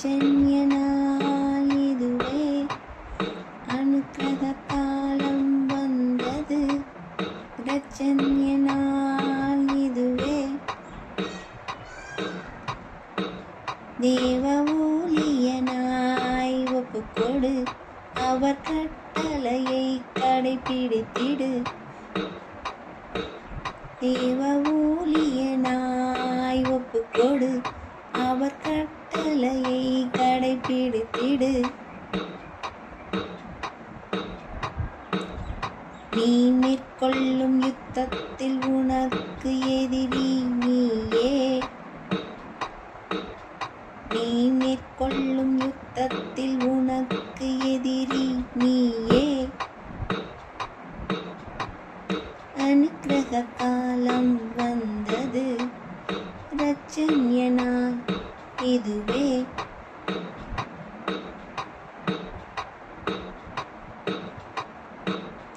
பிரச்சன்ய நாள் இதுவே, அனுக்கிரக காலம் வந்தது. பிரச்சன்ய நாள் இதுவே, தேவ ஊழியனாய் ஒப்புக்கொடு, அவர் கட்டளையை கடைபிடித்திடு. தேவ ஊழியனாய் ஒப்புக்கொடு, அவர் கட்டளையை கடைபிடித்திடு. நீ மேற்கொள்ளும் யுத்தத்தில் உனக்கு எதிரி நீயே. நீ மேற்கொள்ளும் யுத்தத்தில் உனக்கு எதிரி நீயே. அனுக்கிரக காலம் வந்தது. பிரச்சன்ய நாள் இதுவே,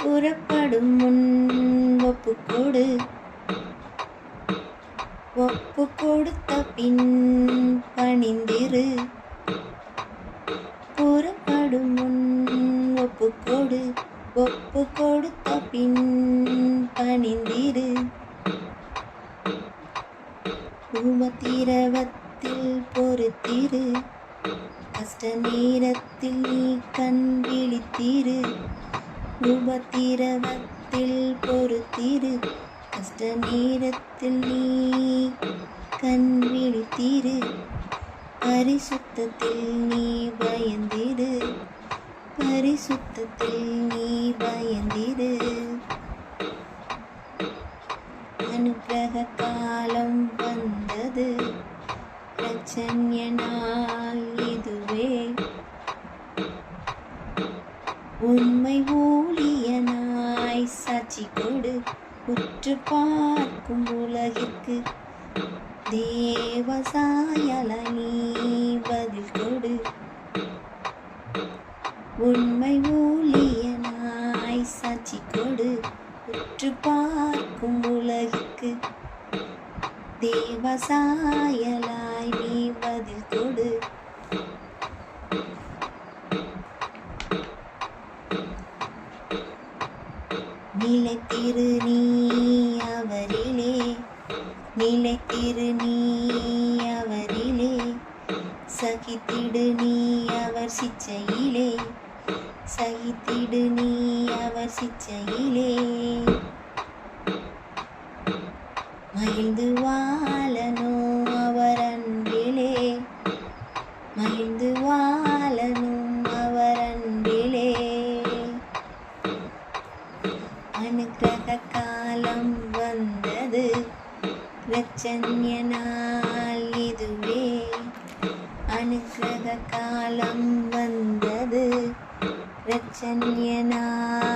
புறப்படும் முன் ஒப்புக்கொடு, ஒப்பு கொடுத்த பின் பணிந்திரு. புறப்படும் முன் ஒப்புக்கொடு, ஒப்பு கொடுத்த பின் பணிந்திரு. உபத்திரவத்தில் பொறுத்திரு, கஷ்ட நேரத்தில் நீ கண் விழித்திரு. உபத்திரவத்தில் பொறுத்திரு, கஷ்ட நேரத்தில் நீ கண் விழித்திரு. பரிசுத்தத்தில் நீ பயந்திரு, பரிசுத்தத்தில் நீ பயந்திரு. அனுக்கிரக காலம் வந்தது. பிரச்சன்ய நாள் இதுவே, உண்மை ஊழியனாய் சாட்சி கொடு, உற்று பார்க்கும் உலகிற்கு தேவ சாயலாய் நீ பதில் கொடு. உண்மை ஊழியனாய் சாட்சி கொடு, உற்று பார்க்கும் உலகிற்கு தேவ சாயலாய் நீ பதில் கொடு. நிலைத்திரு நீ அவரிலே, நிலைத்திரு நீ அவரிலே. சகித்திடு நீ அவர் சிச்சையிலே, சகித்திடு நீ அவர் சிச்சையிலே. மகிழ்ந்து வாழணும் அவர் அன்பிலே, மகிழ்ந்து வாழணும் அவர் அன்பிலே. அனுக்கிரக காலம் வந்தது. பிரச்சன்ய நாள் இதுவே, அனுக்கிரக காலம் வந்தது. பிரச்சன்ய நாள்